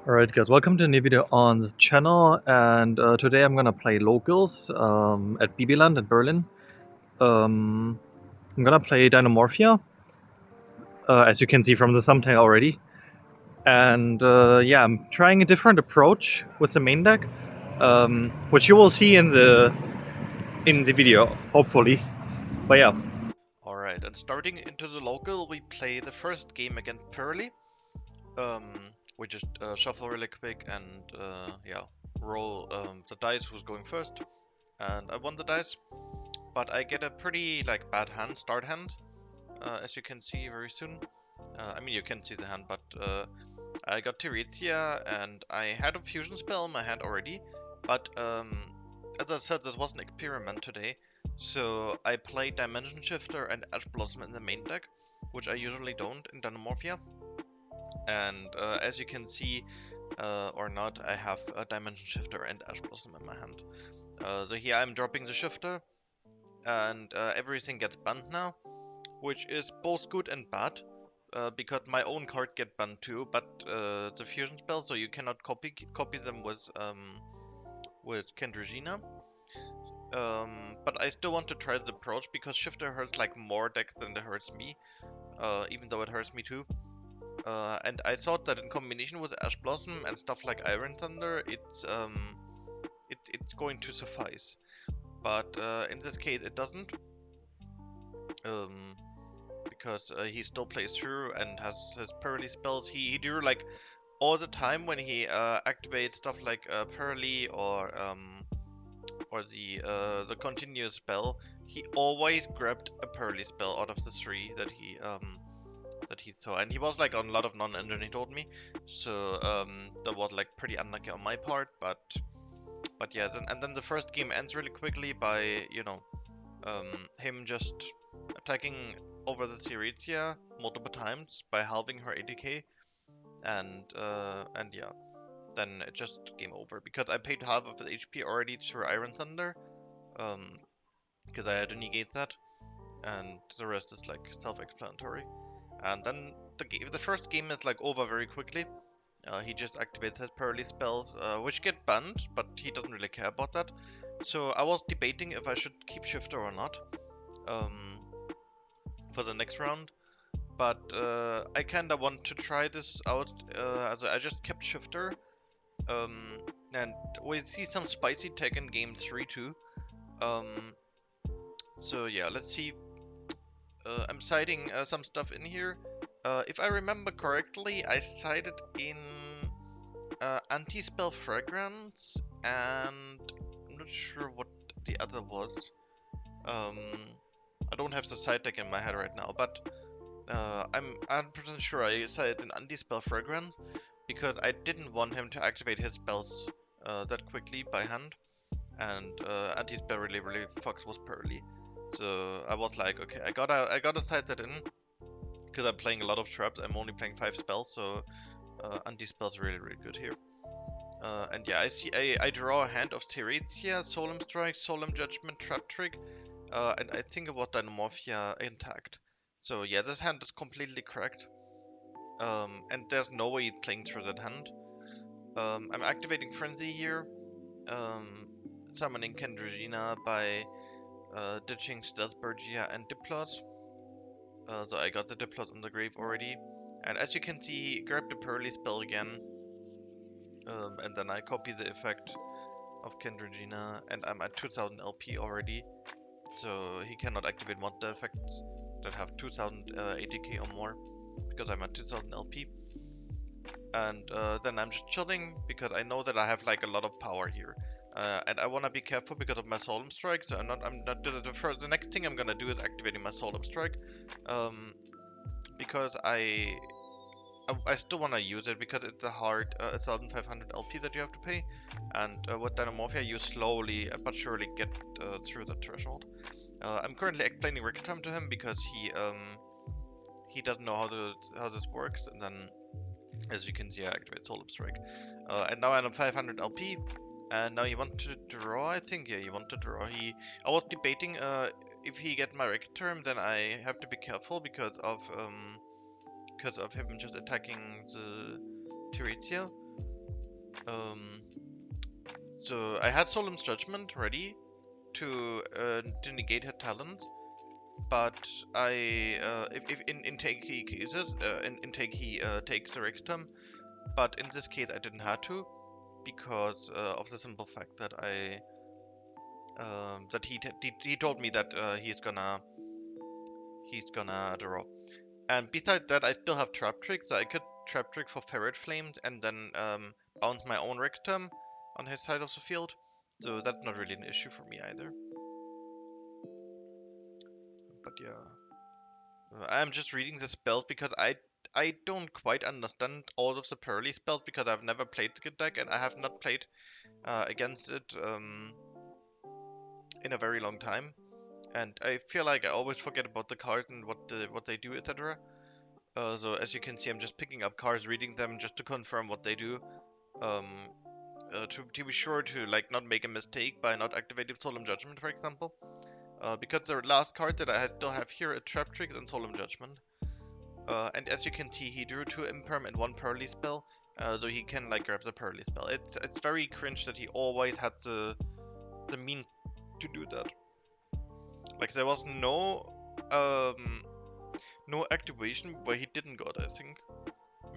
Alright guys, welcome to a new video on the channel, and today I'm gonna play locals at BB Land in Berlin. I'm gonna play Dinomorphia, as you can see from the thumbnail already. And yeah, I'm trying a different approach with the main deck, which you will see in the video, hopefully. But yeah. Alright, and starting into the local, we play the first game against Purrely. We just shuffle really quick and yeah, roll the dice who's going first. And I won the dice, but I get a pretty bad hand, start hand, as you can see very soon. I mean, you can see the hand, but I got Tirithia and I had a fusion spell in my hand already. But as I said, this was an experiment today. So I played Dimension Shifter and Ash Blossom in the main deck, which I usually don't in Dinomorphia. And as you can see, or not, I have a Dimension Shifter and Ash Blossom in my hand. So here I'm dropping the Shifter, and everything gets banned now, which is both good and bad. Because my own card get banned too, but the fusion spell, so you cannot copy them with Kendrigina. But I still want to try the approach because Shifter hurts like more decks than it hurts me, even though it hurts me too. And I thought that in combination with Ash Blossom and stuff like Iron Thunder, it's going to suffice. But in this case, it doesn't. Because he still plays through and has his Purrely spells. He do like all the time when he activates stuff like Purrely or the continuous spell. He always grabbed a Purrely spell out of the three that he saw, and he was like on a lot of non-engine. He told me, so that was like pretty unlucky on my part. But yeah, then the first game ends really quickly by him just attacking over the Tirithia multiple times by halving her ATK, and yeah, then it just game over because I paid half of the HP already to Iron Thunder, because I had to negate that, and the rest is like self-explanatory. And then the first game is like over very quickly. He just activates his Purrely spells, which get banned, but he doesn't really care about that. So I was debating if I should keep Shifter or not for the next round. But I kinda want to try this out. I just kept Shifter, and we see some spicy tech in game 3 too. So yeah, let's see. I'm citing some stuff in here. If I remember correctly, I cited in Anti-Spell Fragrance, and I'm not sure what the other was. I don't have the side deck in my head right now, but I'm 100% sure I cited an Anti-Spell Fragrance because I didn't want him to activate his spells that quickly by hand, and Anti-Spell really fucks with Purrely. So I was like, okay, I gotta cite that in because I'm playing a lot of traps. I'm only playing 5 spells, so anti-spell's really good here. And yeah, I draw a hand of Tirithia, Solemn Strike, Solemn Judgment, Trap Trick, and I think about Dinomorphia intact. So yeah, this hand is completely cracked, and there's no way playing through that hand. I'm activating Frenzy here, summoning Kendrigina by ditching Stealthbergia and Diplot. So I got the Diplot on the grave already. And as you can see, he grabbed the Purrely spell again. And then I copy the effect of Kendrigina, and I'm at 2000 LP already. So he cannot activate one of the effects that have 2000 ATK or more, because I'm at 2000 LP. And then I'm just chilling, because I know that I have like a lot of power here. And I want to be careful because of my Solemn Strike, so I'm not the next thing I'm gonna do is activating my Solemn Strike. Because I still want to use it because it's a hard 1500 LP that you have to pay, and with Dinomorphia you slowly but surely get through the threshold. I'm currently explaining Ricktime to him because he doesn't know how this works, and then as you can see I activate Solemn Strike. And now I'm at 500 LP, and now he wants to draw, I think. Yeah, he wants to draw. I was debating if he get my Ricktime, then I have to be careful because of him just attacking the Tirithia. So I had Solemn's Judgment ready to negate her talent, but I if in take he uses in take he takes the Rextum, but in this case I didn't have to because of the simple fact that he told me that he's gonna draw. And besides that, I still have Trap Trick, so I could Trap Trick for Ferret Flames and then bounce my own Rextum on his side of the field. So that's not really an issue for me either. But yeah, I'm just reading the spells because I don't quite understand all of the Purrely spells because I've never played the deck and I have not played against it in a very long time. And I feel like I always forget about the cards and what they do, etc. So as you can see, I'm just picking up cards, reading them just to confirm what they do. Um, to be sure to like not make a mistake by not activating Solemn Judgment, for example. Because the last card that I still have here, a Trap Trick and Solemn Judgment. And as you can see, he drew 2 Imperm and 1 Purrely spell, so he can like grab the Purrely spell. It's very cringe that he always had the mean to do that. Like there was no activation where he didn't got, I think.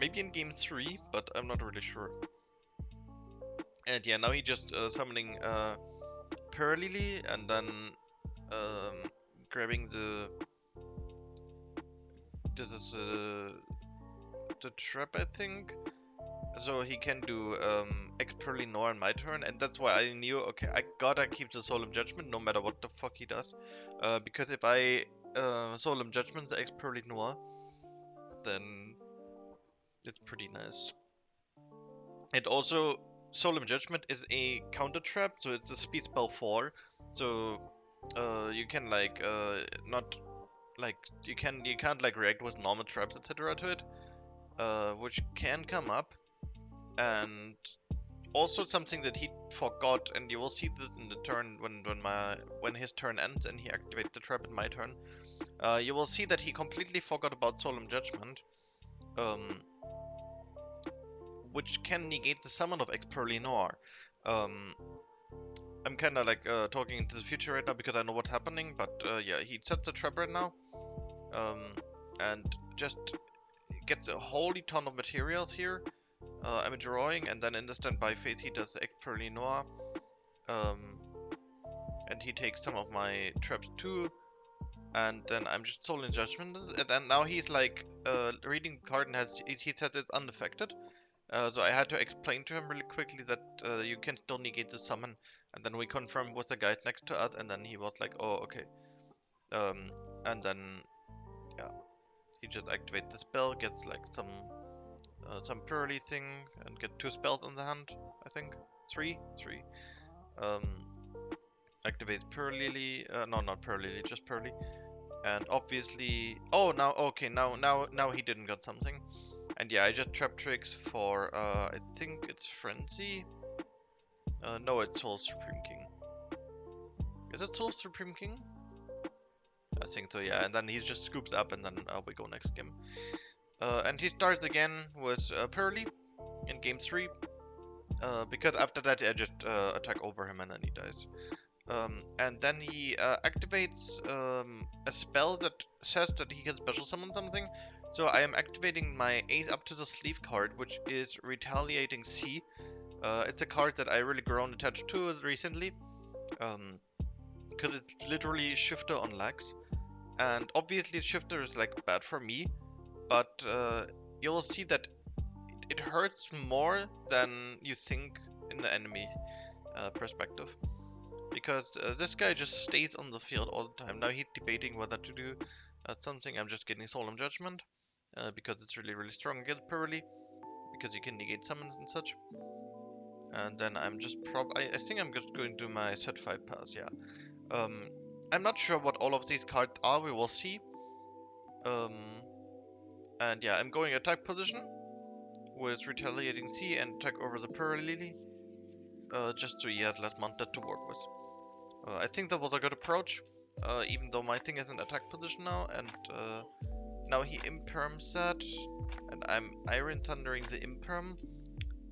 Maybe in game 3, but I'm not really sure. And yeah, now he just summoning Purrely and then grabbing this is the trap, I think. So he can do Purrely Noir on my turn, and that's why I knew, okay, I gotta keep the Solemn Judgment no matter what the fuck he does. Because if I Solemn Judgment the Purrely Noir, then it's pretty nice. And also, Solemn Judgment is a counter trap, so it's a speed spell 4. So you can like not like you can't like react with normal traps, etc. to it, which can come up. And also something that he forgot, and you will see that in the turn when his turn ends and he activates the trap in my turn. You will see that he completely forgot about Solemn Judgment, which can negate the summon of Purrely Noir. I'm kind of like talking into the future right now because I know what's happening, but yeah, he sets the trap right now, and just gets a holy ton of materials here. I'm drawing, and then in the standby phase he does the Purrely Noir, and he takes some of my traps too, and then I'm just Solemn Judgment, and then now he's like reading the card and he says it's unaffected. So I had to explain to him really quickly that you can still negate the summon, and then we confirmed with the guide next to us, and then he was like, oh, okay. And then, yeah, he just activates the spell, gets like some Purrely thing, and get 2 spells in the hand, I think. 3? 3. Activates Purrely, no, not Purrely, just Purrely. And obviously, oh, now, okay, now he didn't got something. And yeah, I just trap tricks for, I think it's Frenzy. No, it's Soul Supreme King. Is it Soul Supreme King? I think so, yeah. And then he just scoops up, and then we go next game. And he starts again with Purrely in game 3. Because after that, I just attack over him, and then he dies. And then he activates a spell that says that he can special summon something. So I am activating my Ace Up to the Sleeve card, which is Retaliating C. It's a card that I really grown attached to recently, because it's literally Shifter on legs. And obviously Shifter is like bad for me, but you'll see that it hurts more than you think in the enemy perspective. Because this guy just stays on the field all the time. Now he's debating whether to do something. I'm just getting Solemn Judgment, because it's really, really strong against Purrely, because you can negate summons and such. And then I'm just I think I'm just going to do my set 5 pass, yeah. I'm not sure what all of these cards are, we will see. And yeah, I'm going attack position with Retaliating C and attack over the Purrely, just so he had less mounted to work with. I think that was a good approach, even though my thing is in attack position now, and now he imperms that, and I'm Iron Thundering the imperm,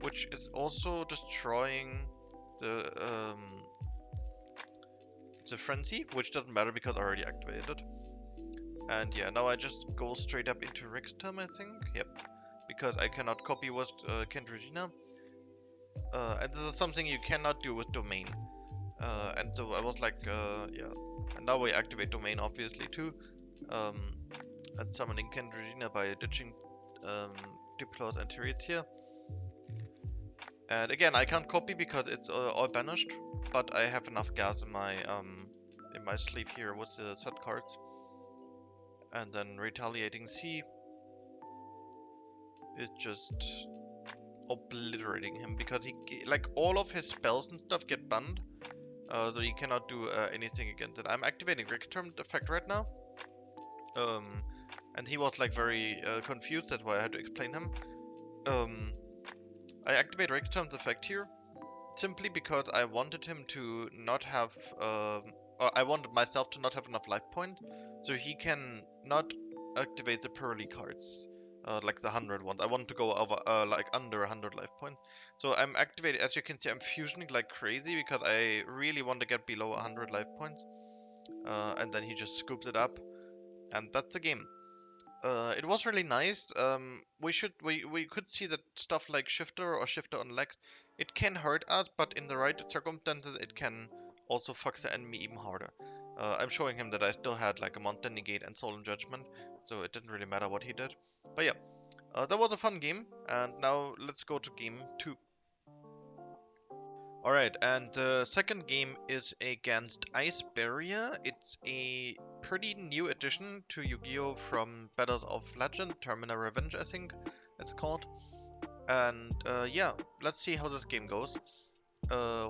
which is also destroying the frenzy, which doesn't matter because I already activated it. And yeah, now I just go straight up into Rexterm, I think. Yep, because I cannot copy with Kendrigina. And this is something you cannot do with Domain. And so I was like, yeah. And now we activate Domain, obviously, too. And summoning Kendrigina by ditching Diplos and Tirithia. And again, I can't copy because it's all banished, but I have enough gas in my sleeve here with the set cards. And then Retaliating Sea is just obliterating him because he, like, all of his spells and stuff get banned, so he cannot do anything against it. I'm activating Recterm effect right now, and he was like very confused. That's why I had to explain him. I activate Recterm's effect here simply because I wanted him to not have, or I wanted myself to not have enough life point, so he can not activate the Purrely cards, like the 100 ones. I want to go over, like under 100 life points. So I'm activating, as you can see, I'm fusioning like crazy because I really want to get below 100 life points. And then he just scoops it up, and that's the game. It was really nice. We could see that stuff like Shifter or Shifter on Lex, it can hurt us, but in the right circumstances, it can also fuck the enemy even harder. I'm showing him that I still had like a Monster Negate and Solemn Judgment, so it didn't really matter what he did. But yeah, that was a fun game, and now let's go to game 2. Alright, and the second game is against Icebarrier. It's a pretty new addition to Yu-Gi-Oh! From Battles of Legend, Terminal Revenge, I think it's called. And yeah, let's see how this game goes.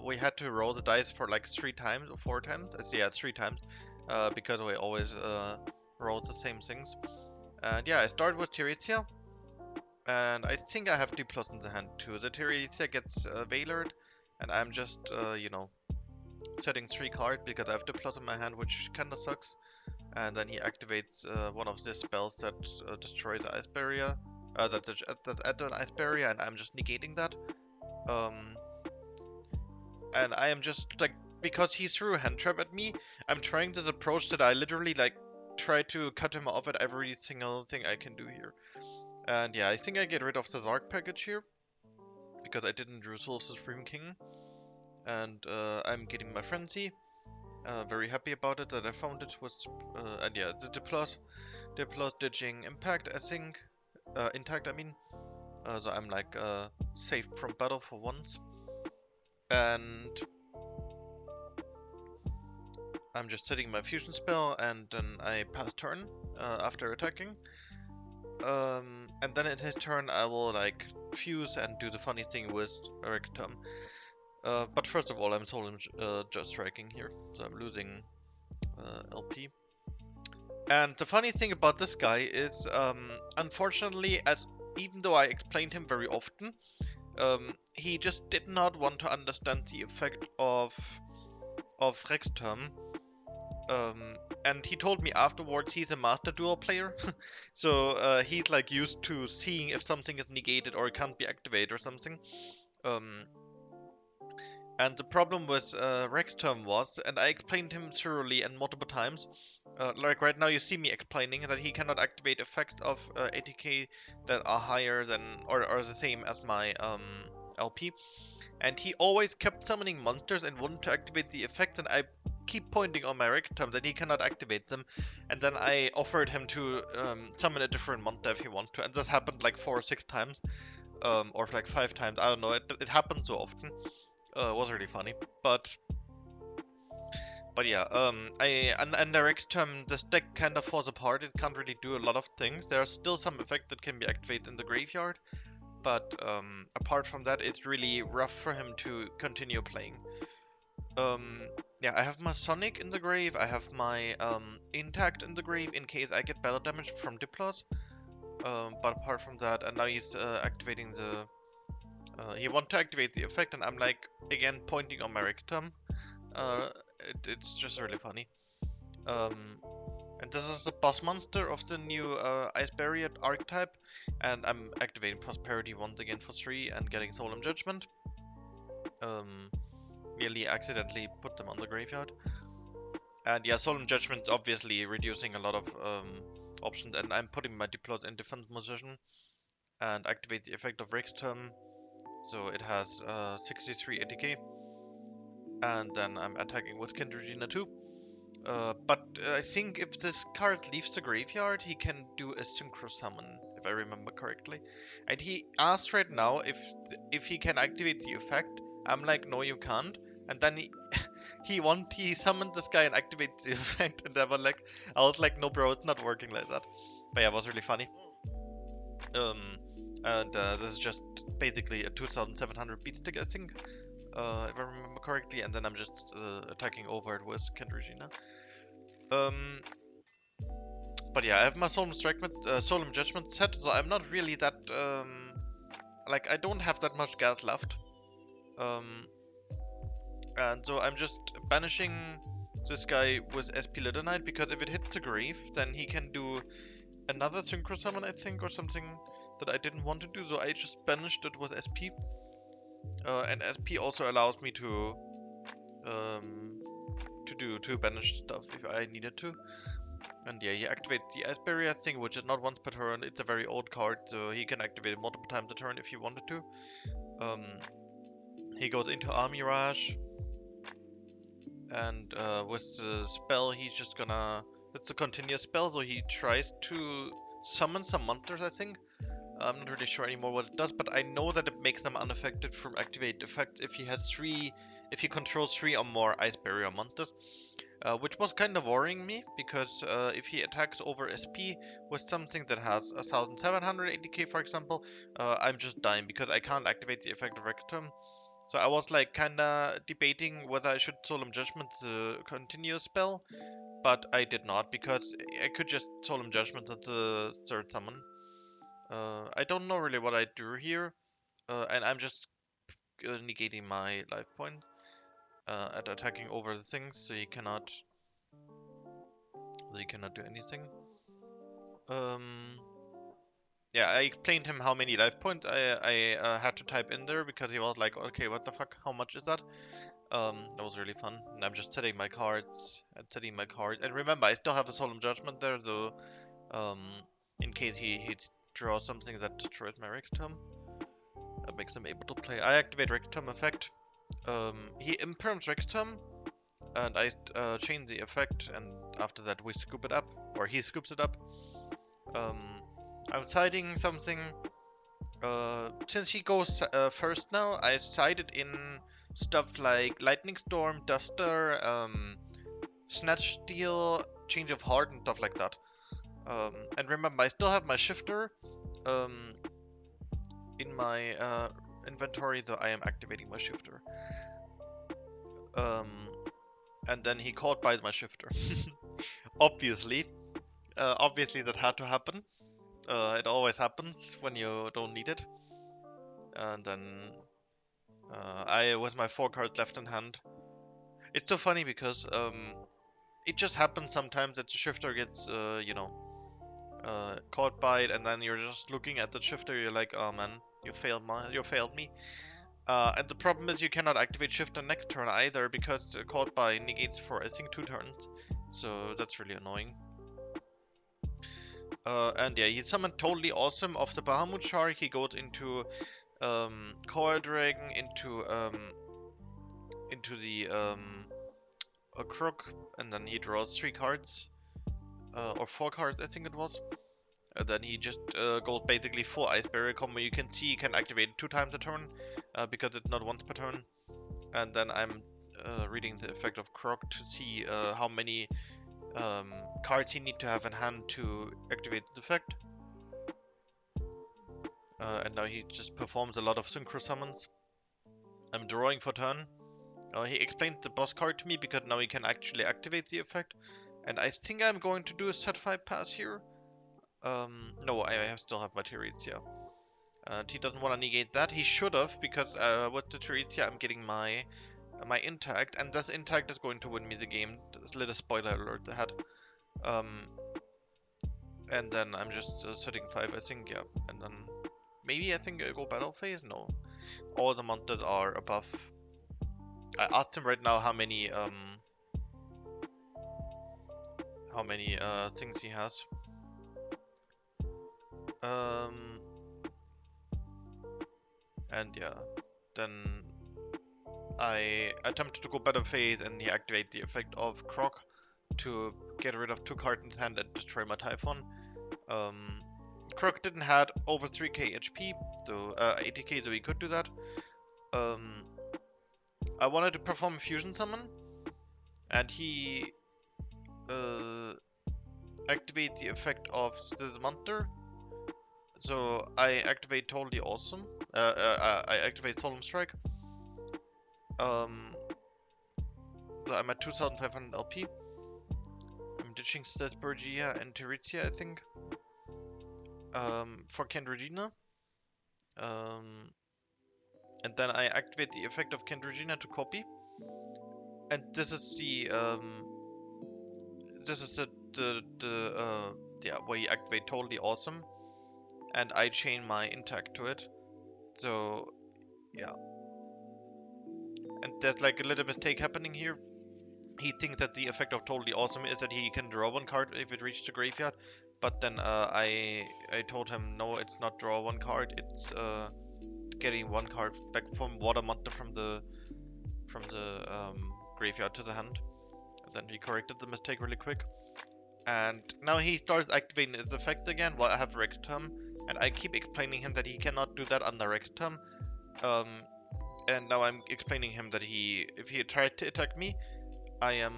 We had to roll the dice for like 3 times or 4 times. Yeah, 3 times, because we always roll the same things. And yeah, I start with Tirithia, and I think I have D plus in the hand too. The Tirithia gets Veilered, and I'm just, you know, setting 3 cards because I have the plus in my hand, which kinda sucks. And then he activates one of the spells that destroys the ice barrier. That's add an ice barrier, and I'm just negating that. And I am just like, because he threw a hand trap at me, I'm trying this approach that I literally like try to cut him off at every single thing I can do here. And yeah, I think I get rid of the Zark package here because I didn't resolve the Supreme King. And I'm getting my frenzy. Very happy about it that I found it with, and yeah, the plus ditching impact, I think, intact, I mean. So I'm like safe from battle for once, and I'm just setting my fusion spell, and then I pass turn after attacking. And then at his turn, I will like fuse and do the funny thing with Rectum. But first of all, I'm solo just striking here, so I'm losing LP. And the funny thing about this guy is, unfortunately, even though I explained him very often, he just did not want to understand the effect of Rexterm. And he told me afterwards he's a Master Duel player, so he's like used to seeing if something is negated or it can't be activated or something. And the problem with Rexterm was, and I explained him thoroughly and multiple times, like right now you see me explaining that he cannot activate effects of ATK that are higher than, or the same as my LP. And he always kept summoning monsters and wanted to activate the effects, and I keep pointing on my Rexterm that he cannot activate them. And then I offered him to summon a different monster if he wants to, and this happened like 4 or 6 times. Or like 5 times, I don't know, it happened so often. It was really funny, but yeah, and the Rexterm, this deck kind of falls apart. It can't really do a lot of things. There are still some effects that can be activated in the graveyard, but apart from that, it's really rough for him to continue playing. Yeah, I have my Sonic in the grave. I have my Intact in the grave in case I get battle damage from Diplos. But apart from that, and now he's activating the. He wants to activate the effect, and I'm like again pointing on my Rexterm. It's just really funny. And And this is the boss monster of the new Icebarrier archetype. And I'm activating Prosperity once again for 3 and getting Solemn Judgment. Merely accidentally put them on the graveyard. And yeah, Solemn Judgment obviously reducing a lot of options, and I'm putting my Diplot in defense position and activate the effect of Rick's turn. So it has 63 ATK. And then I'm attacking with Kendrigina too. But I think if this card leaves the graveyard, he can do a Synchro Summon, if I remember correctly. And he asked right now if he can activate the effect. I'm like, no, you can't. And then he summoned this guy and activated the effect, and I was like, no, bro, it's not working like that. But yeah, it was really funny. And this is just basically a 2,700 beat stick, I think, if I remember correctly. And then I'm just attacking over it with Kendrigina. But yeah, I have my Solemn Judgment set, so I'm not really that, like, I don't have that much gas left. And so I'm just banishing this guy with SP Lidanite, because if it hits the grave, then he can do another Synchro Summon, I think, or something that I didn't want to do, so I just banished it with SP. And SP also allows me to banish stuff if I needed to. And yeah, he activates the Icebarrier thing, which is not once per turn. It's a very old card, so he can activate it multiple times a turn if he wanted to. He goes into Army Rush, and with the spell, he's just gonna... It's a continuous spell, so he tries to summon some monsters, I think. I'm not really sure anymore what it does, but I know that it makes them unaffected from activate effects if he controls 3 or more Icebarrier monsters. Which was kind of worrying me, because if he attacks over SP with something that has 1,700 ATK, for example, I'm just dying, because I can't activate the effect of Rectum. So I was like kinda debating whether I should Solemn Judgment the continuous spell, but I did not, because I could just Solemn Judgment at the third summon. I don't know really what I do here, and I'm just negating my life point at attacking over the things, so he cannot do anything. Yeah, I explained him how many life points I had to type in there, because he was like, okay, what the fuck, how much is that? That was really fun. And I'm just setting my cards and remember, I still have a Solemn Judgment there, though, in case he draws something that destroys my Rectum. That makes him able to play. I activate Rectum effect. He imperms Rectum, and I change the effect, and after that we scoop it up, or he scoops it up. I'm siding something. Since he goes first now, I sided in stuff like Lightning Storm, Duster, Snatch Steal, Change of Heart, and stuff like that. And remember, I still have my Shifter in my inventory, though I am activating my Shifter. And then he caught by my Shifter. Obviously that had to happen. It always happens when you don't need it. And then I, with my 4 cards left in hand. It's so funny because it just happens sometimes that the Shifter gets, caught by it, and then you're just looking at the Shifter, you're like, oh man, you failed me. And the problem is you cannot activate Shifter next turn either, because caught by negates for, I think, 2 turns. So that's really annoying. And yeah, he summoned Totally Awesome off the Bahamut Shark. He goes into Coil Dragon, into the a Crook, and then he draws 3 cards. Or 4 cards, I think it was. And then he just goes basically full Icebarrier combo. You can see he can activate it 2 times a turn, because it's not once per turn. And then I'm reading the effect of Croc to see how many cards he need to have in hand to activate the effect. And now he just performs a lot of Synchro Summons. I'm drawing for turn. He explained the boss card to me, because now he can actually activate the effect. And I think I'm going to do a set 5 pass here. No, I still have my Tirithia. He doesn't want to negate that. He should have, because with the Tirithia I'm getting my Intact, and this Intact is going to win me the game. Just a little spoiler alert ahead. And then I'm just sitting 5, I think, yeah. And then maybe I think I go battle phase? No. All the monsters are above. I asked him right now how many things he has. And yeah, then I attempted to go battle phase and he activated the effect of Croc to get rid of 2 cards in his hand and destroy my Typhon. Croc didn't had over 3k HP, so 80k, so he could do that. I wanted to perform a fusion summon, and he activate the effect of this monster. So I activate Totally Awesome. I activate Solemn Strike. So I'm at 2500 LP. I'm ditching Icebarrier and Teritia, I think. For Kendregina. And then I activate the effect of Kendregina to copy. And this is the where you activate Totally Awesome, and I chain my intact to it. So yeah, and there's like a little mistake happening here. He thinks that the effect of Totally Awesome is that he can draw 1 card if it reaches the graveyard, but then I told him no, it's not draw 1 card, it's getting 1 card like from water monster from the graveyard to the hand. And then he corrected the mistake really quick. And now he starts activating his effects again while I have Rex Term, and I keep explaining him that he cannot do that under Rex Term. And now I'm explaining him that if he tried to attack me, I am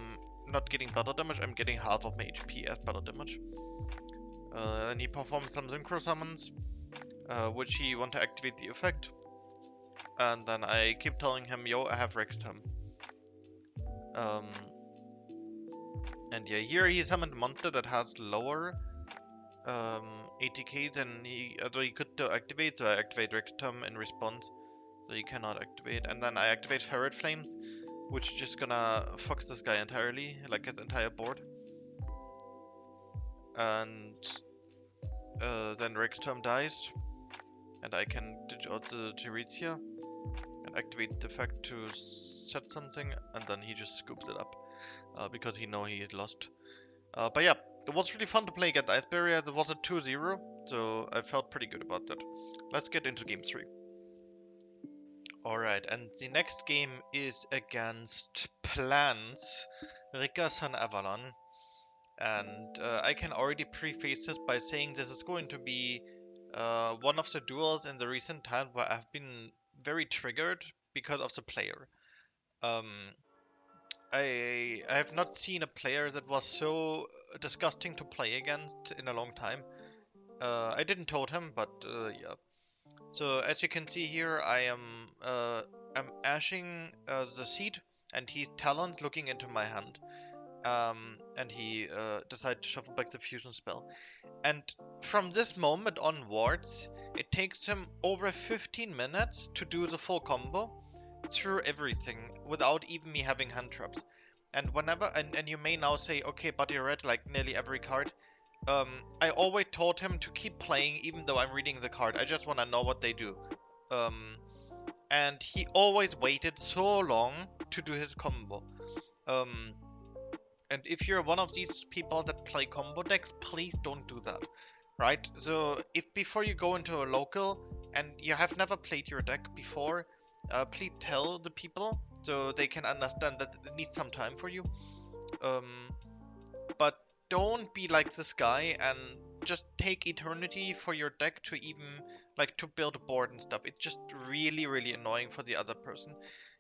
not getting battle damage, I'm getting half of my HP as battle damage. And he performs some synchro summons, which he want to activate the effect. And then I keep telling him, yo, I have Rex Term. And yeah, here he summoned a monster that has lower 80k than he could activate, so I activate Rex Term in response, so he cannot activate. And then I activate Ferret Flames, which is just gonna fuck this guy entirely, like his entire board. And then Rex Term dies, and I can ditch out the Teritia and activate the effect to set something, and then he just scoops it up because he know he had lost. But yeah, it was really fun to play against Icebarrier. There was a 2-0, so I felt pretty good about that. Let's get into game 3. Alright, and the next game is against Plants, Rickerson Avalon. And I can already preface this by saying this is going to be one of the duels in the recent time where I've been very triggered because of the player. I have not seen a player that was so disgusting to play against in a long time. I didn't told him, but yeah. So as you can see here, I'm ashing the seed, and he's talent looking into my hand. And he decided to shuffle back the fusion spell. And from this moment onwards, it takes him over 15 minutes to do the full combo through everything without even me having hand traps. And whenever, and you may now say, okay, but you read like nearly every card. I always told him to keep playing even though I'm reading the card. I just want to know what they do. And he always waited so long to do his combo. And if you're one of these people that play combo decks, please don't do that, right? So if before you go into a local and you have never played your deck before, please tell the people so they can understand that it needs some time for you. But don't be like this guy and just take eternity for your deck to even like to build a board and stuff. It's just really, really annoying for the other person.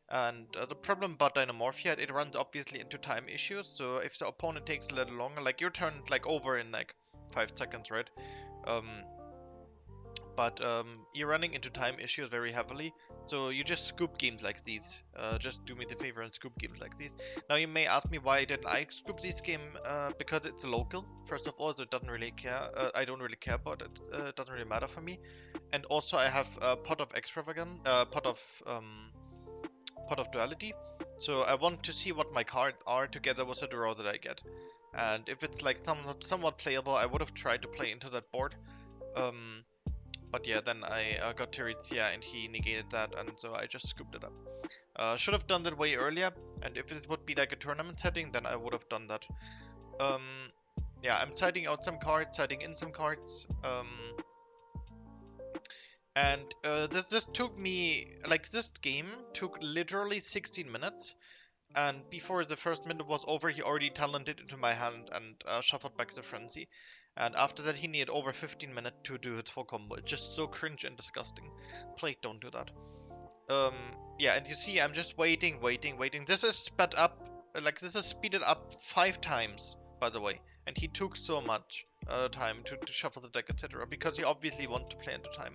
And the problem about Dinomorphia, it runs obviously into time issues. So if the opponent takes a little longer, like your turn like over in like 5 seconds, right? But you're running into time issues very heavily. So you just scoop games like these. Just do me the favor and scoop games like these. Now you may ask me why didn't I scoop this game? Because it's a local. First of all, so it doesn't really care. I don't really care about it. It doesn't really matter for me. And also I have a pot of extravagance, pot of duality. So I want to see what my cards are together with the draw that I get. And if it's like somewhat playable, I would have tried to play into that board. But yeah, then I got Terizia and he negated that, and so I just scooped it up. Should have done that way earlier, and if it would be like a tournament setting, then I would have done that. Yeah, I'm siding out some cards, siding in some cards. And this took me, like, this game took literally 16 minutes. And before the first minute was over, he already talented into my hand and shuffled back the frenzy. And after that, he needed over 15 minutes to do his full combo. It's just so cringe and disgusting. Please don't do that. Yeah, and you see, I'm just waiting. This is sped up, like, this is speeded up 5 times, by the way. And he took so much time to shuffle the deck, etc. Because he obviously wanted to play into time.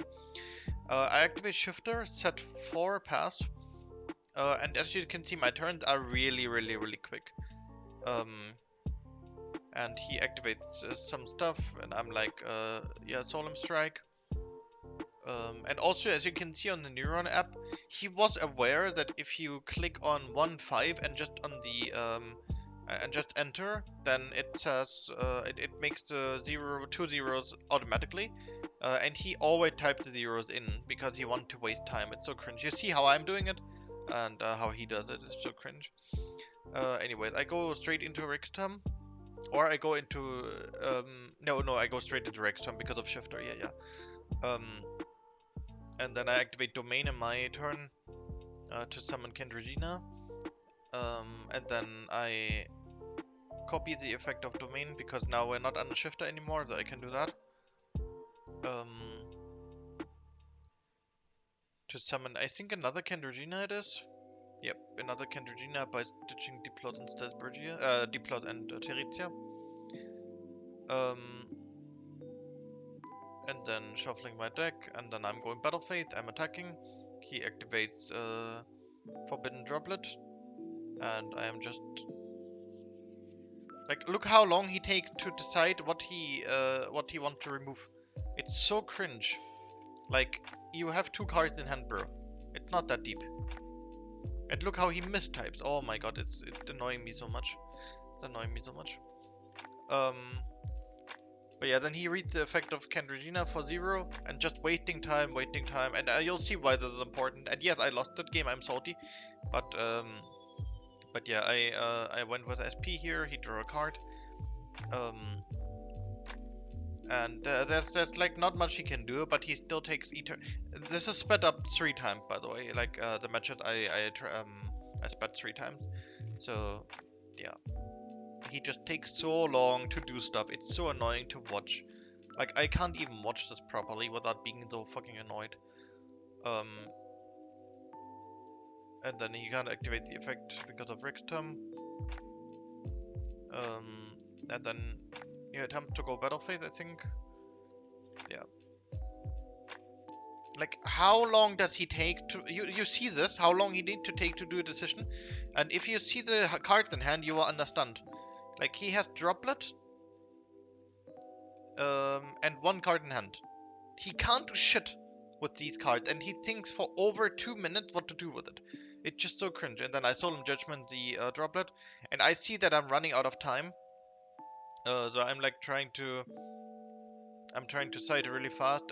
I activate Shifter, set 4 pass. And as you can see, my turns are really quick. And he activates some stuff, and I'm like, yeah, Solemn Strike. And also, as you can see on the Neuron app, he was aware that if you click on 1-5 and just on the and just enter, then it says it makes the 2 zeros automatically. And he always typed the zeros in because he wanted to waste time. It's so cringe. You see how I'm doing it, and how he does it. It's so cringe. Anyway, I go straight into Rixtum. Or I go into, no, I go straight into Rexturn because of Shifter, yeah. And then I activate Domain in my turn to summon Kendrigina. And then I copy the effect of Domain because now we're not under Shifter anymore, so I can do that. To summon, I think another Kendrigina it is. Yep, another Kendrigina by stitching Diplot and Diplot and Terizia. And then shuffling my deck, and then I'm going Battle Faith, I'm attacking. He activates Forbidden Droplet, and I am just... Like, look how long he takes to decide what he wants to remove. It's so cringe. Like, you have 2 cards in hand, bro. It's not that deep. And look how he mistypes. Oh my god, it's annoying me so much. It's annoying me so much. But yeah, then he reads the effect of Kendrigina for 0, and just waiting time, and you'll see why this is important. And yes, I lost that game, I'm salty, but yeah, I went with SP here. He drew a card, and there's like not much he can do, but he still takes This is sped up 3 times, by the way. Like the match I sped 3 times, so yeah. He just takes so long to do stuff. It's so annoying to watch. Like, I can't even watch this properly without being so fucking annoyed. And then he can't activate the effect because of Rixtum. And then you attempt to go Battle Faith, I think. Yeah. Like, how long does he take to... You see this? How long he need to take to do a decision? And if you see the card in hand, you will understand. Like, he has Droplet. And 1 card in hand. He can't do shit with these cards, and he thinks for over 2 minutes what to do with it. It's just so cringe. And then I Solemn Judgment the Droplet, and I see that I'm running out of time. So I'm like trying to side really fast,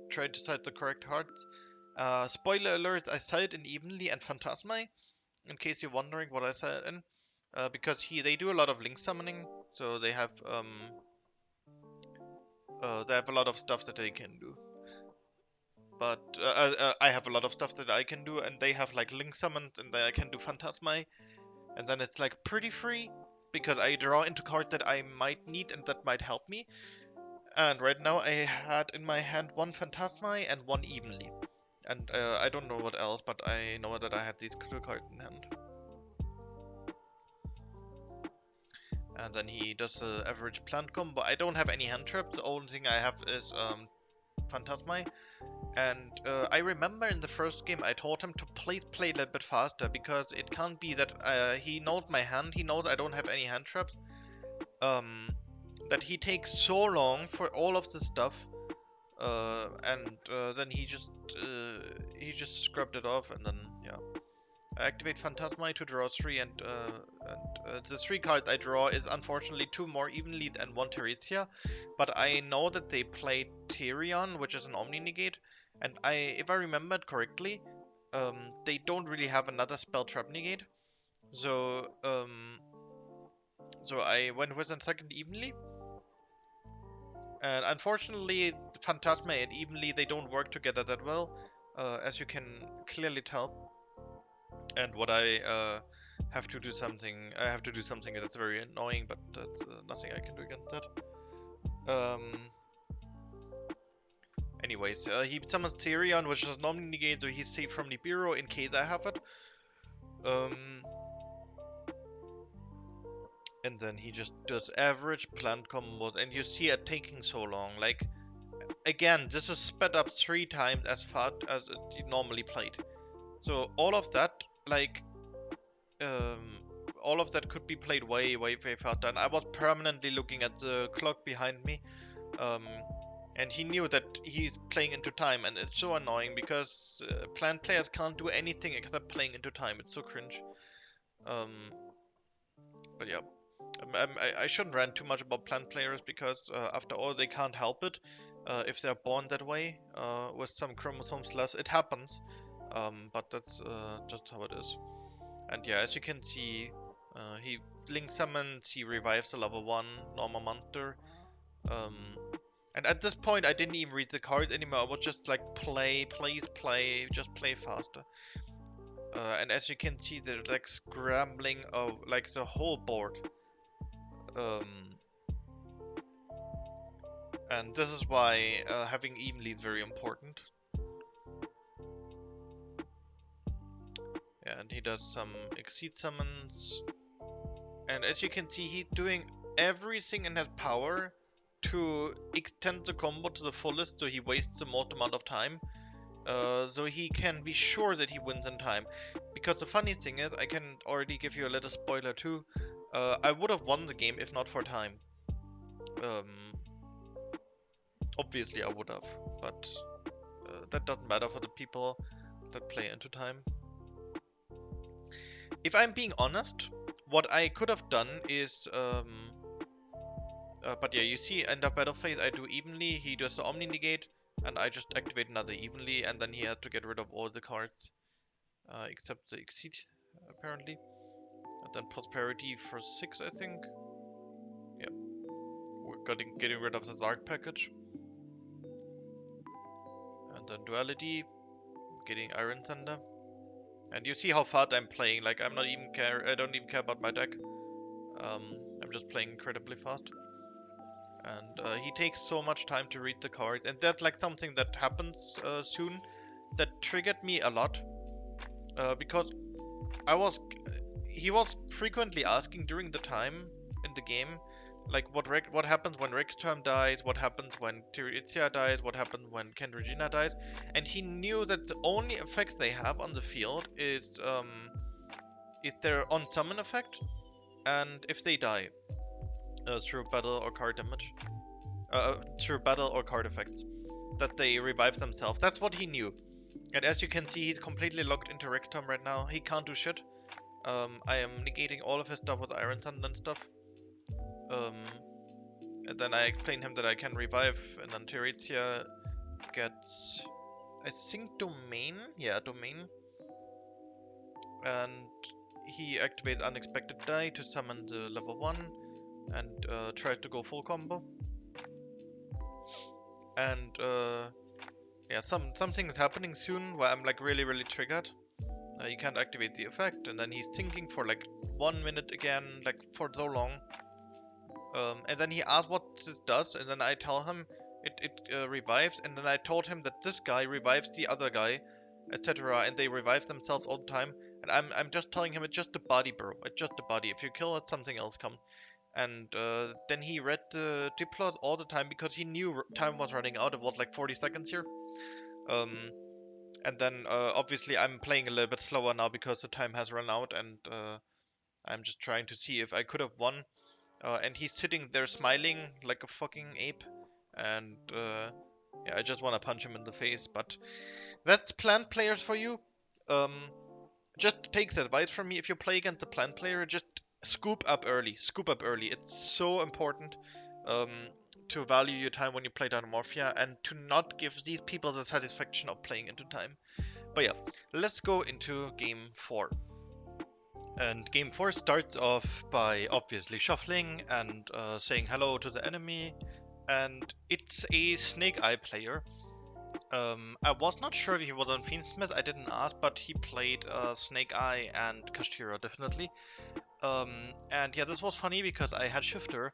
trying to side the correct cards. Spoiler alert, I side in Evenly and Phantasmi, in case you're wondering what I side in. Because they do a lot of link summoning, so they have a lot of stuff that they can do. But I have a lot of stuff that I can do, and they have like link summons, and then I can do Phantasmi, and then it's like pretty free, because I draw into cards that I might need and that might help me. And right now I had in my hand 1 Phantasmi and 1 Evenly. And I don't know what else, but I know that I had these 2 cards in hand. And then he does the average plant combo. I don't have any hand traps, the only thing I have is Phantasmi. And I remember in the first game I told him to play a little bit faster, because it can't be that he knows my hand, he knows I don't have any hand traps, that he takes so long for all of this stuff, and then he just scrubbed it off, and then yeah. I activate Phantasma to draw 3, and the 3 card I draw is unfortunately 2 more evenly and 1 Terizia. But I know that they played Tyrion, which is an Omni Negate, and if I remembered correctly, they don't really have another spell trap negate. So I went with a second evenly. And unfortunately, Phantasma and Evenly, they don't work together that well, as you can clearly tell. And what I have to do something that's very annoying, but that's nothing I can do against that. Anyways, he summons Therion, which is non-negate, so he's safe from Nibiru in case I have it. And then he just does average plant combos, and you see it taking so long. Like, again, this is sped up 3 times as fast as it normally played. So all of that, like, all of that could be played way, way, way faster. And I was permanently looking at the clock behind me. And he knew that he's playing into time, and it's so annoying because plant players can't do anything except playing into time. It's so cringe. But yeah. I shouldn't rant too much about plant players because, after all, they can't help it. If they're born that way, with some chromosomes less, it happens. But that's just how it is. And yeah, as you can see, he Link summons, he revives the level 1 normal monster. And at this point, I didn't even read the cards anymore. I was just like, play, please play, just play faster. And as you can see, they're like scrambling of like the whole board. And this is why having even lead is very important. Yeah, and he does some exceed summons. And as you can see, he's doing everything in his power to extend the combo to the fullest, so he wastes the most amount of time. So he can be sure that he wins in time. Because the funny thing is, I can already give you a little spoiler too. I would have won the game if not for time. Obviously I would have, but that doesn't matter for the people that play into time. If I'm being honest, what I could have done is, but yeah, you see, end of battle phase, I do evenly, he does the Omni Negate, and I just activate another evenly, and then he had to get rid of all the cards, except the Exceed, apparently. And then Prosperity for 6, I think. Yeah, we're getting rid of the Dark package. And then Duality, getting Iron Thunder. And you see how fast I'm playing, like I don't even care about my deck. I'm just playing incredibly fast. And he takes so much time to read the card, and that's like something that happens soon that triggered me a lot, because he was frequently asking during the time in the game, like what happens when Rexterm dies, what happens when Tirithia dies, what happens when Kendrigina dies, and he knew that the only effects they have on the field is their on summon effect, and if they die through battle or card damage. Through battle or card effects, that they revive themselves. That's what he knew. And as you can see, he's completely locked into Rectum right now. He can't do shit. I am negating all of his stuff with Iron Thunder and stuff. And then I explain him that I can revive, and then Tirithia gets, I think, Domain? Yeah, Domain. And he activates Unexpected Die to summon the level 1 and tries to go full combo. And yeah, something is happening soon where I'm like really, really triggered. You can't activate the effect, and then he's thinking for like 1 minute again, like for so long. And then he asks what this does, and then I tell him it revives, and then I told him that this guy revives the other guy, etc. And they revive themselves all the time. And I'm just telling him it's just a body, bro. It's just a body. If you kill it, something else comes. And then he read the Diplot all the time because he knew time was running out. It was like 40 seconds here. And then obviously I'm playing a little bit slower now because the time has run out, and I'm just trying to see if I could have won. And he's sitting there smiling like a fucking ape, and yeah, I just want to punch him in the face. But that's plant players for you. Um, just take the advice from me. If you play against the plant player, just scoop up early. Scoop up early. It's so important um, to value your time when you play Dinomorphia and to not give these people the satisfaction of playing into time. But yeah, let's go into game 4. And game 4 starts off by obviously shuffling and saying hello to the enemy. And it's a Snake Eye player. I was not sure if he was on Fiendsmith, I didn't ask, but he played Snake Eye and Kashtira definitely. And yeah, this was funny because I had Shifter,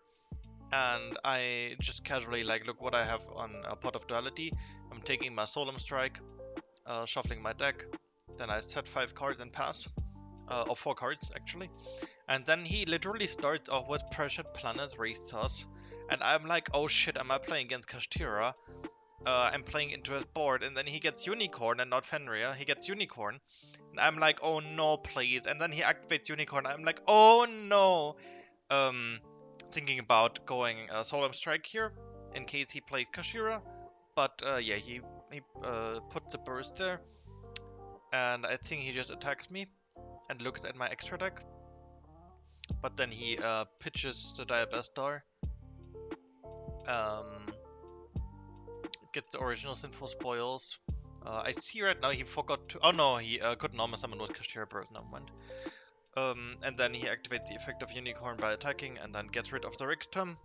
and I just casually like, look what I have on a Pot of Duality. I'm taking my Solemn Strike, shuffling my deck, then I set 5 cards and pass, or 4 cards actually. And then he literally starts off with Pressured Planets Wraithos, and I'm like, oh shit, am I playing against Kashtira? I'm playing into his board, and then he gets Unicorn and not Fenrir. He gets Unicorn, and I'm like, oh no, please. And then he activates Unicorn. I'm like, oh no. Thinking about going Solemn Strike here in case he played Kashira, but yeah, he put the burst there, and I think he just attacks me and looks at my extra deck. But then he pitches the Diabestar. Um, Get the original Sinful Spoils. I see right now he forgot to. Oh no, he could normal summon with Kashtira Bird. Never mind. And then he activates the effect of Unicorn by attacking, and then gets rid of the Rictum,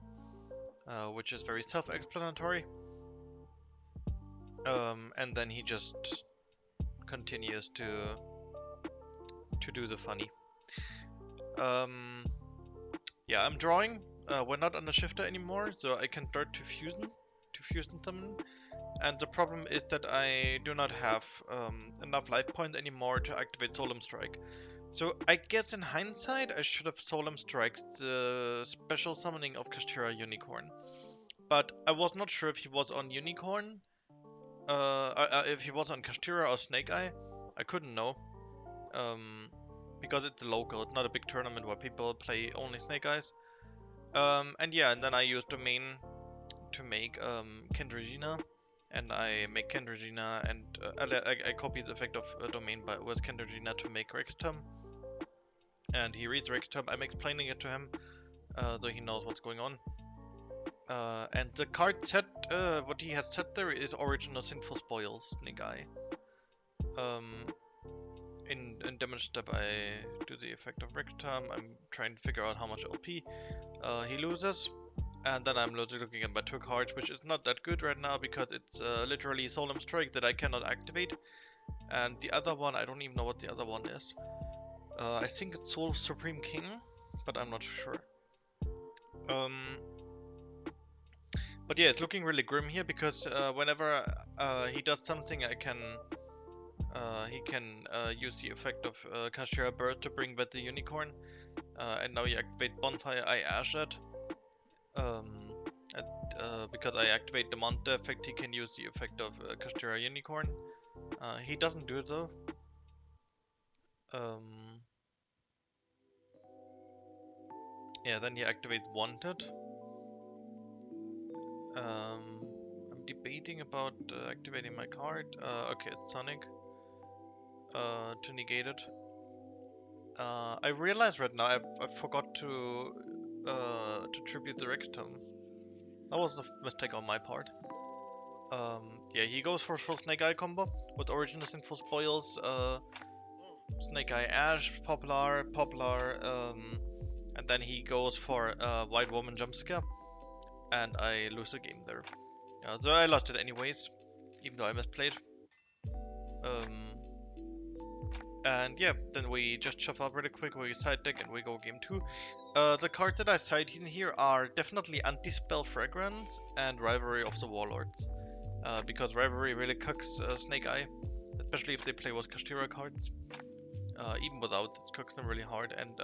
which is very self-explanatory. And then he just continues to do the funny. Yeah, I'm drawing. We're not on the shifter anymore, so I can start to fusion summon. And the problem is that I do not have enough life points anymore to activate Solemn Strike. So I guess in hindsight I should have Solemn Strike the special summoning of Kashtira Unicorn. But I was not sure if he was on Unicorn, if he was on Kashtira or Snake Eye. I couldn't know. Because it's a local, it's not a big tournament where people play only Snake Eyes. And yeah, and then I used Domain to make Kendrigina, and I make Kendrigina, and I copy the effect of Domain with Kendrigina to make Rextum. And he reads Rextum, I'm explaining it to him, so he knows what's going on. And the card set, what he has set there is original Sinful Spoils, Snake Eye. In damage step I do the effect of Rictum. I'm trying to figure out how much LP he loses. And then I'm looking at my 2 cards, which is not that good right now because it's literally Solemn Strike that I cannot activate. And the other one, I don't even know what the other one is. I think it's Soul Supreme King, but I'm not sure. But yeah, it's looking really grim here because whenever he does something, he can use the effect of Kashtira Bird to bring back the Unicorn. And now you activate Bonfire, I ash it. Because I activate the Monster effect, he can use the effect of Kashtira Unicorn. He doesn't do it though. Yeah, then he activates Wanted. I'm debating about activating my card. Okay, it's Sonic. To negate it. I realize right now I forgot to tribute the Rextum. That was a mistake on my part. Yeah, he goes for full Snake Eye combo with original Sinful Spoils, Snake Eye Ash, Poplar, and then he goes for White Woman Jumpscare, and I lose the game there. So I lost it anyways, even though I misplayed. And yeah, then we just shuffle up really quick, we side deck and we go game 2. The cards that I side in here are definitely Anti-Spell Fragrance and Rivalry of the Warlords. Because Rivalry really cucks Snake Eye, especially if they play with Kashtira cards. Even without, it cooks them really hard, and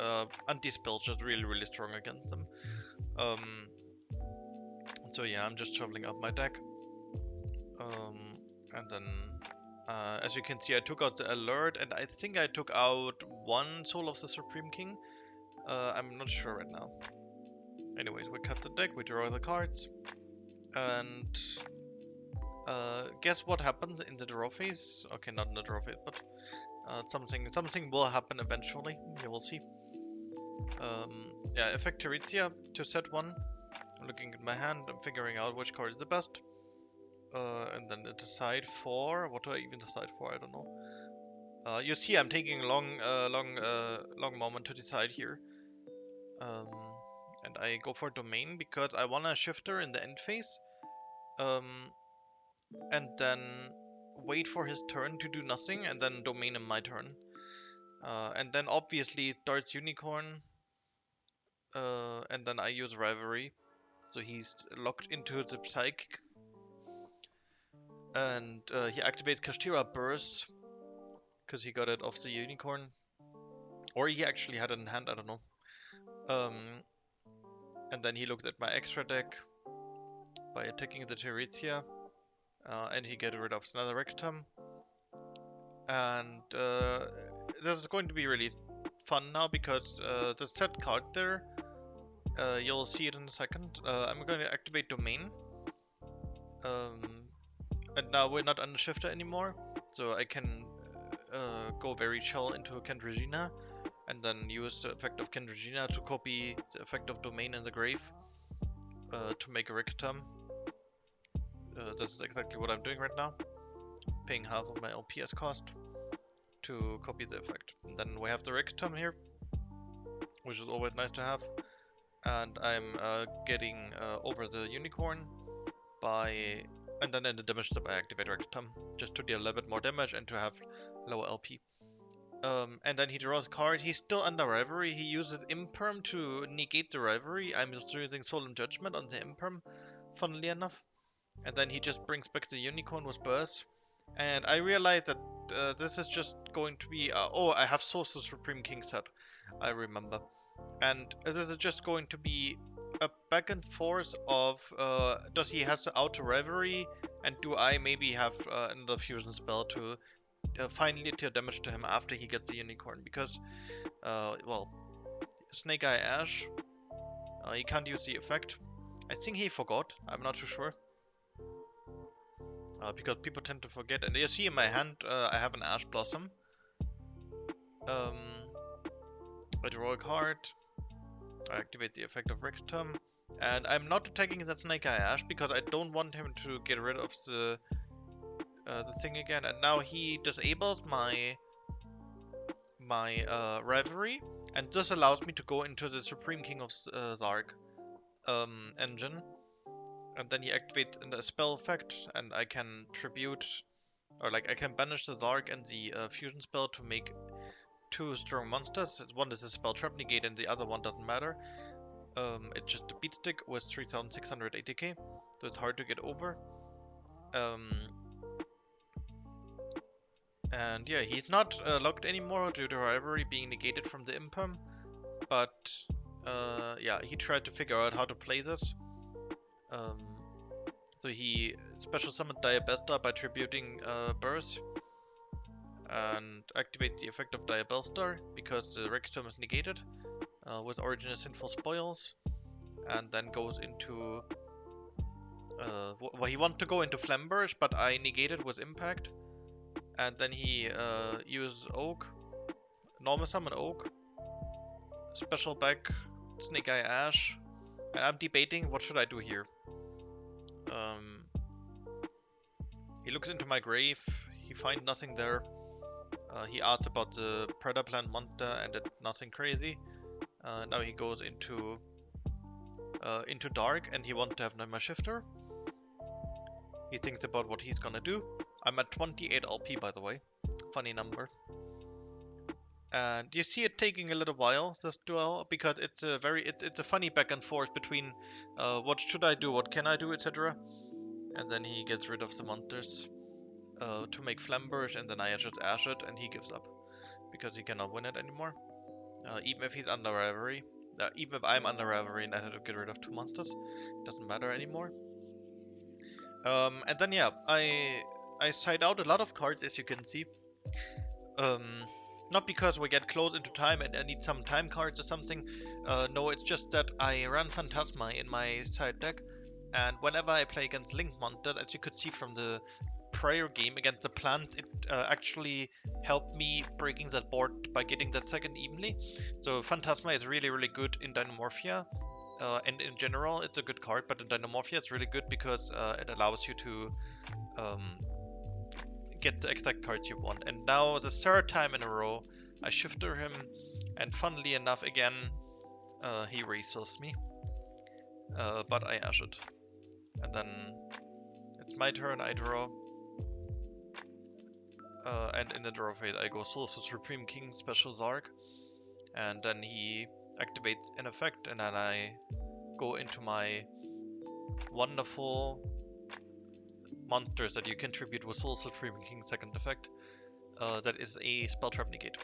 Anti-Spell is just really strong against them. So yeah, I'm just shuffling up my deck. And then, as you can see, I took out the Alert, and I think I took out 1 Soul of the Supreme King. I'm not sure right now. Anyways, we cut the deck, we draw the cards, and guess what happened in the draw phase? Okay, not in the draw phase, but Something will happen eventually. You will see. Yeah, effect Terizia to set one. I'm looking at my hand. I'm figuring out which card is the best. And then decide for. What do I even decide for? I don't know. You see, I'm taking a long moment to decide here. And I go for domain because I want a shifter in the end phase. And then wait for his turn to do nothing, and then domain in my turn. And then obviously it starts unicorn. And then I use rivalry. So he's locked into the psychic. And he activates Kashtira Burst. Because he got it off the unicorn. Or he actually had it in hand, I don't know. And then he looks at my extra deck by attacking the Terizia. And he gets rid of another Rectum. And this is going to be really fun now because the set card there, you'll see it in a second. I'm going to activate domain. And now we're not under shifter anymore, so I can go very chill into Kendrigina and then use the effect of Kendrigina to copy the effect of domain in the grave to make a Rictum. This is exactly what I'm doing right now, paying half of my LPS cost to copy the effect. And then we have the Rictum here, which is always nice to have. And I'm getting over the unicorn by, and then in the damage step I activate Rectum, just to deal a little bit more damage and to have lower LP. And then he draws a card. He's still under rivalry. He uses Imperm to negate the rivalry. I'm just using Solemn Judgment on the Imperm, funnily enough. And then he just brings back the unicorn with Burst. And I realize that this is just going to be... oh, I have Source's Supreme King set. I remember. And this is just going to be a back and forth of does he has the outer rivalry, and do I maybe have another fusion spell to finally deal damage to him after he gets the unicorn, because well, Snake Eye Ash, he can't use the effect. I think he forgot, I'm not too sure. Because people tend to forget, and you see in my hand I have an Ash Blossom. I draw a card. I activate the effect of Rectum, and I'm not attacking that Snake Eye Ash because I don't want him to get rid of the thing again. And now he disables my rivalry, and this allows me to go into the Supreme King of Zark engine, and then he activates a spell effect, and I can tribute, or like I can banish the Zark and the fusion spell to make two strong monsters. One is a spell trap negate, and the other one doesn't matter. It's just a beat stick with 3680k, so it's hard to get over. And yeah, he's not locked anymore due to rivalry being negated from the Imperm, but yeah, he tried to figure out how to play this. So he special summoned Diabesta by tributing Burst, and activate the effect of Diabesta because the Rectum is negated with Origin of Sinful Spoils, and then goes into well, he wanted to go into Flamberge, but I negated with Impact, and then he used Oak, normal summon Oak, special back Snake Eye Ash, and I'm debating what should I do here. He looks into my grave, he finds nothing there. He asked about the Predator Plant Monster and it nothing crazy. Now he goes into Dark, and he wants to have my Shifter. He thinks about what he's gonna do. I'm at 28 LP, by the way. Funny number. And you see it taking a little while, this duel, because it's a funny back and forth between what should I do, what can I do, etc. And then he gets rid of the monsters to make Flamberge, and then I just ash it, and he gives up because he cannot win it anymore. Even if he's under rivalry, even if I'm under rivalry and I had to get rid of two monsters, it doesn't matter anymore. And then yeah, I side out a lot of cards, as you can see. Not because we get close into time and I need some time cards or something. No, it's just that I run Phantasma in my side deck, and whenever I play against Link monsters, as you could see from the prior game against the plants, it actually helped me breaking that board by getting that second evenly. So Phantasma is really, really good in Dinomorphia. And in general, it's a good card, but in Dinomorphia, it's really good because it allows you to get the exact cards you want. And now, the third time in a row, I shifter him, and funnily enough, again, he raises me. But I ash it. And then it's my turn, I draw. And in the draw phase, I go Soul of the Supreme King, Special Zark. And then he activates an effect, and then I go into my wonderful monsters that you contribute with Soul Supreme King second effect. That is a Spell Trap Negate.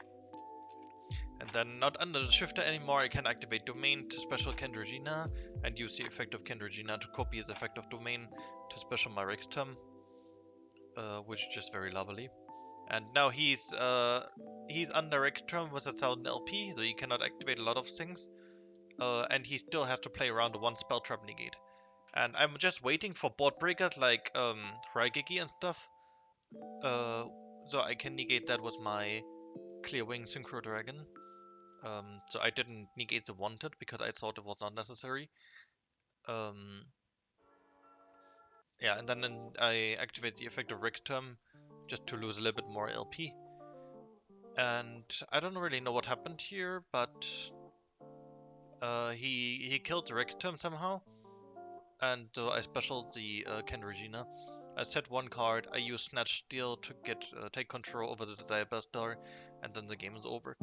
And then not under the shifter anymore, I can activate Domain to special Kendrigina and use the effect of Kendrigina to copy the effect of Domain to special my Rextum, which is just very lovely. And now he's under Rextum with 1000 LP, so he cannot activate a lot of things. And he still has to play around the one Spell Trap Negate. And I'm just waiting for board breakers like Raigeki and stuff, so I can negate that with my Clear Wing Synchro Dragon. So I didn't negate the Wanted because I thought it was not necessary. Yeah, and then I activate the effect of Rexterm just to lose a little bit more LP. And I don't really know what happened here, but he killed the Rexterm somehow. And so I specialed the Kendrigina. I set one card, I use Snatch Steel to take control over the Diabastar, and then the game is over.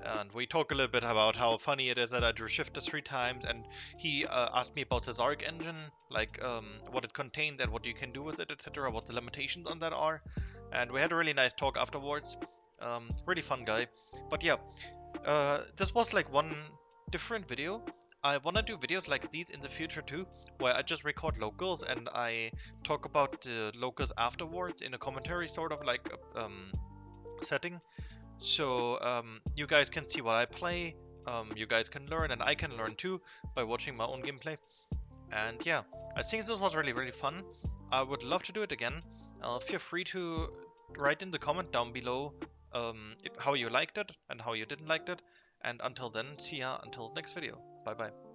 And we talk a little bit about how funny it is that I drew Shifter 3 times, and he asked me about the Zark engine, like what it contained and what you can do with it, etc., what the limitations on that are. And we had a really nice talk afterwards. Really fun guy. But yeah, this was like one different video. I want to do videos like these in the future too, where I just record locals and I talk about the locals afterwards in a commentary sort of like setting. So you guys can see what I play, you guys can learn, and I can learn too by watching my own gameplay. And yeah, I think this was really, really fun. I would love to do it again. Feel free to write in the comment down below how you liked it and how you didn't like it. And until then, see ya until next video. Bye bye.